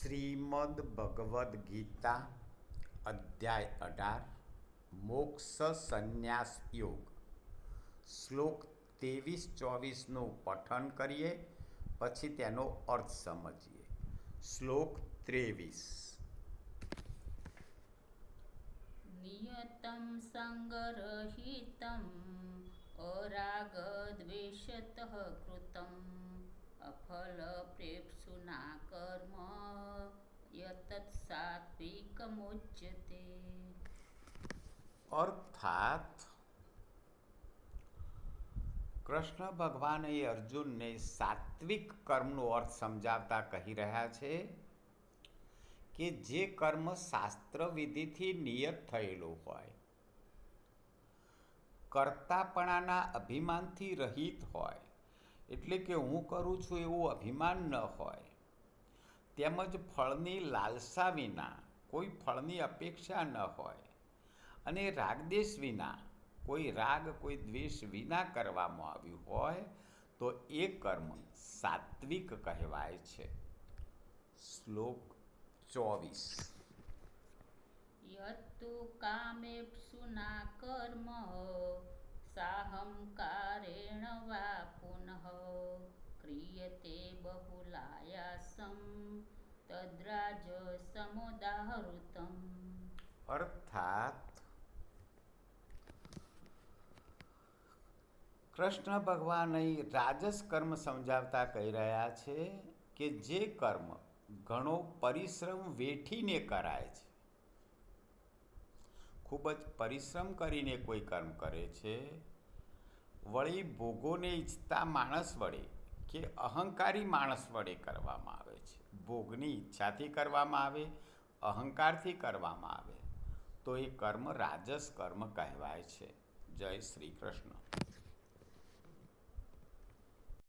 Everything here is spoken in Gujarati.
શ્રીમદ ભગવદ્ ગીતા અધ્યાય 18 મોક્ષ સંન્યાસ યોગ શ્લોક 23-24નું પઠન કરીએ, પછી તેનો અર્થ સમજીએ. શ્લોક 23. નિયતમ સંગરહિતમ અરાગદ્વેષતઃ કૃતમ અફલ પ્રેપ્સુના કર્મ યતત સાત્વિકમુચ્યતે. અર્થાત કૃષ્ણ ભગવાન અર્જુનને સાત્વિક કર્મનો અર્થ સમજાવતા કહી રહ્યા છે કે જે કર્મ શાસ્ત્ર વિધિથી નિયત થયેલું હોય, કર્તાપણાના અભિમાનથી રહિત હોય, એટલે કે હું કરું છું એવું અભિમાન ન હોય, તેમજ ફળની લાલસા વિના કોઈ ફળની અપેક્ષા ન હોય, અને રાગદ્વેષ વિના કોઈ રાગ કોઈ દ્વેષ વિના કરવામાં આવ્યું હોય તો એ કર્મ સાત્વિક કહેવાય છે. શ્લોક 24. યત્તુ કામેપ્સુના કર્મ સાહંકારેણ વા પુનઃ ક્રિયતે બહુલાયાસં તદ્રાજસમુદાહૃતમ. અર્થાત કૃષ્ણ ભગવાન અહીં રાજસ કર્મ સમજાવતા કહી રહ્યા છે કે જે કર્મ ઘણો પરિશ્રમ વેઠીને કરાય છે, ખૂબ જ પરિશ્રમ કરીને કોઈ કર્મ કરે છે, વળી ભોગોને ઈચ્છતા માણસ વડે કે અહંકારી માણસ વડે કરવામાં આવે છે, ભોગની ઈચ્છાથી કરવામાં આવે, અહંકારથી કરવામાં આવે, તો એ કર્મ રાજસ કર્મ કહેવાય છે. જય શ્રી કૃષ્ણ.